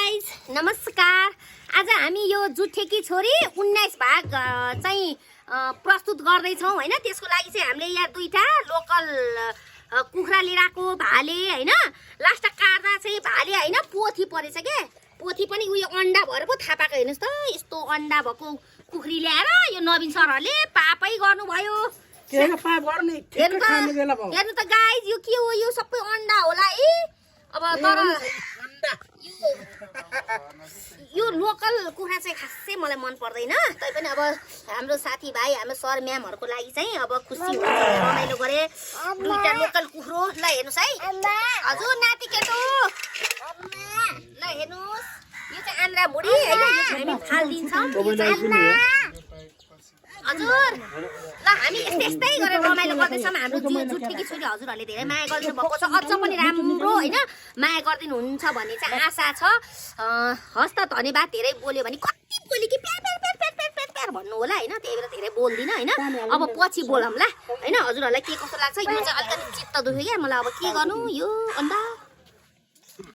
Guys नमस्कार। आज हामी यो जुठेकी छोरी 19 भाग चाहिँ प्रस्तुत गर्दैछौँ हैन। त्यसको लागि चाहिँ हामीले यहाँ दुईटा लोकल कुखुरा लिएर आएको भाले हैन। लास्ट काट्दा चाहिँ भाले हैन पोथी परेछ के। पोथी पनि उयो अन्डा भएर पो थाहा पाएको हेर्नुस् त। यस्तो अन्डा भएको कुखुरी ल्याएर यो नवीन सरहरूले पापै गर्नुभयो। हेर्नु त गाइज यो के हो, यो सबै अन्डा होला है। अब तर यो लोकल कुखुरा चाहिँ खासै मलाई मन पर्दैन। तैपनि अब हाम्रो साथीभाइ हाम्रो सर म्यामहरुको लागि चाहिँ अब खुसी हुन्छ, रमाइलो गरे। दुईटा लोकल कुखुरो ल हेर्नुस् है। हजुर नाति केटो ल हेर्नुस्, यो चाहिँ आन्द्रा बुढी हैन। यो चाहिँ हामी फाल्दिन्छौँ हजुर। ल हामी यस्तै गरेर रमाइलो गर्दैछौँ। हाम्रो जुठेकी छोरी हजुरहरूले धेरै माया गरिदिनु भएको छ। अझ पनि राम्रो हैन माया गरिदिनु हुन्छ भन्ने चाहिँ आशा छ। हस् त धन्यवाद। धेरै बोल्यो भने कति बोल्यो कि प्यार प्यार प्यार प्यार प्यार प्यार प्यार भन्नु होला हैन। त्यही भएर धेरै बोल्दिन हैन। अब पछि बोलौँ ल हैन। हजुरहरूलाई के कस्तो लाग्छ यो चाहिँ अलिकति चित्त दुख्यो क्या मलाई। अब के गर्नु यो अन्डा